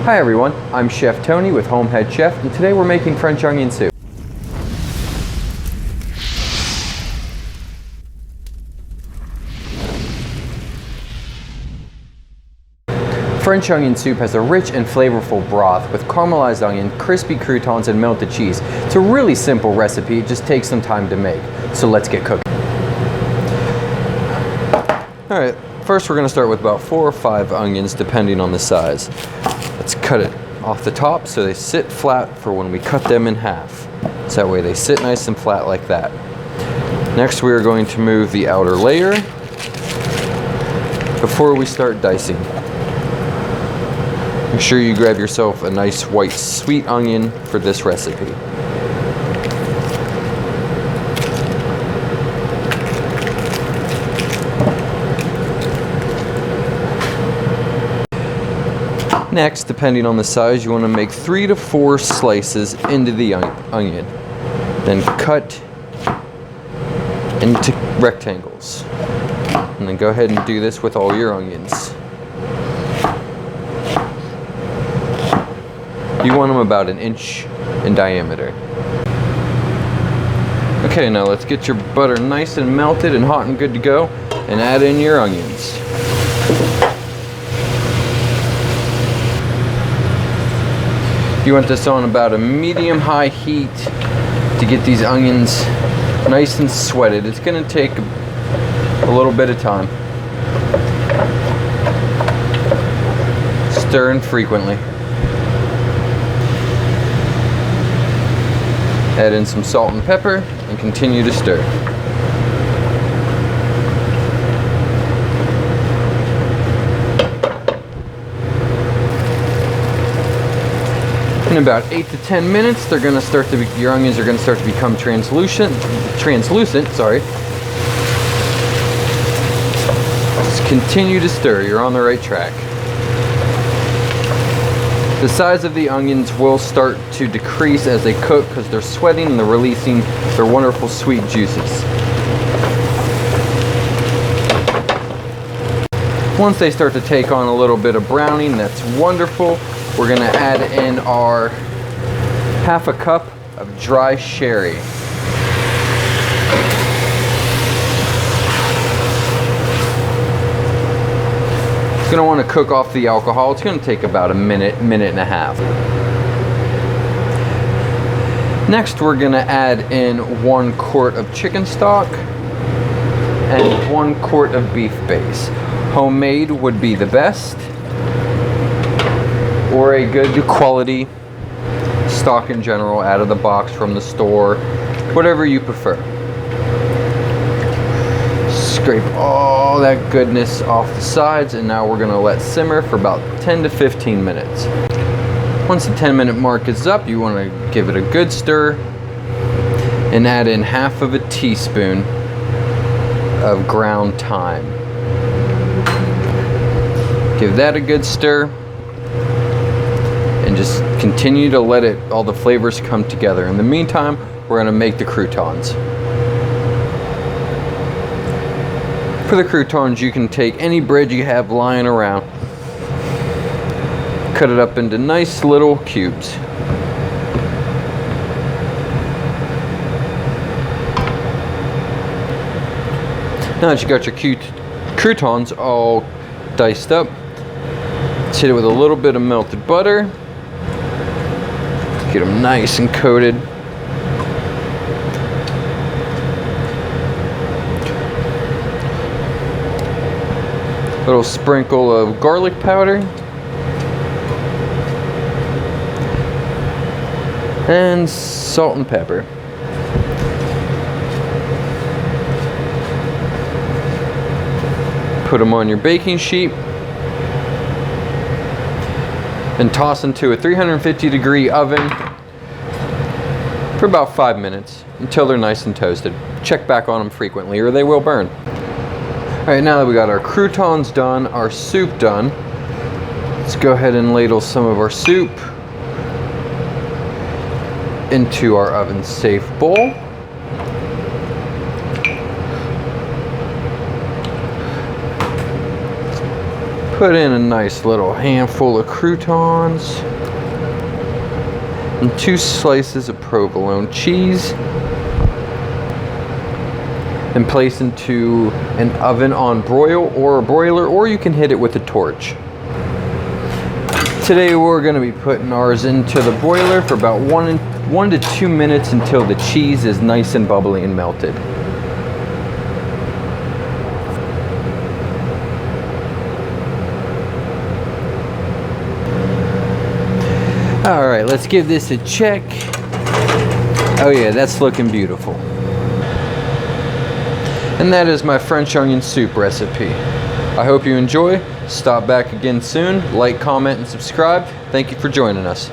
Hi everyone, I'm Chef Tony with HomeHeadChef, and today we're making French onion soup. French onion soup has a rich and flavorful broth with caramelized onion, crispy croutons, and melted cheese. It's a really simple recipe, it just takes some time to make. So let's get cooking. Alright, first we're going to start with about 4 or 5 onions depending on the size. Let's cut it off the top so they sit flat for when we cut them in half. So that way they sit nice and flat like that. Next we are going to move the outer layer before we start dicing. Make sure you grab yourself a nice white sweet onion for this recipe. Next, depending on the size, you want to make 3 to 4 slices into the onion. Then cut into rectangles. And then go ahead and do this with all your onions. You want them about 1 inch in diameter. Okay, now let's get your butter nice and melted and hot and good to go, and add in your onions. You want this on about a medium-high heat to get these onions nice and sweated. It's going to take a little bit of time. Stirring frequently. Add in some salt and pepper and continue to stir. In about 8 to 10 minutes, they're going to start to your onions are going to start to become translucent. Sorry. Just continue to stir. You're on the right track. The size of the onions will start to decrease as they cook because they're sweating and they're releasing their wonderful sweet juices. Once they start to take on a little bit of browning, that's wonderful. We're going to add in our 1/2 cup of dry sherry. It's going to want to cook off the alcohol. It's going to take about a minute, minute and a half. Next, we're going to add in 1 quart of chicken stock and 1 quart of beef base. Homemade would be the best, or a good quality stock in general out of the box from the store, whatever you prefer. Scrape all that goodness off the sides, and now we're going to let simmer for about 10 to 15 minutes. Once the 10-minute mark is up, you want to give it a good stir and add in 1/2 teaspoon of ground thyme. Give that a good stir and just continue to let all the flavors come together. In the meantime, we're going to make the croutons. For the croutons, you can take any bread you have lying around, cut it up into nice little cubes. Now that you got your croutons all diced up, let's hit it with a little bit of melted butter. Get them nice and coated. Little sprinkle of garlic powder. And salt and pepper. Put them on your baking sheet and toss into a 350-degree oven for about 5 minutes until they're nice and toasted. Check back on them frequently or they will burn. Alright, now that we got our croutons done, our soup done, let's go ahead and ladle some of our soup into our oven-safe bowl. Put in a nice little handful of croutons and 2 slices of provolone cheese, and place into an oven on broil or a broiler, or you can hit it with a torch. Today we're going to be putting ours into the broiler for about 1 to 2 minutes until the cheese is nice and bubbly and melted. All right, let's give this a check. Oh yeah, that's looking beautiful. And that is my French onion soup recipe. I hope you enjoy. Stop back again soon. Like, comment, and subscribe. Thank you for joining us.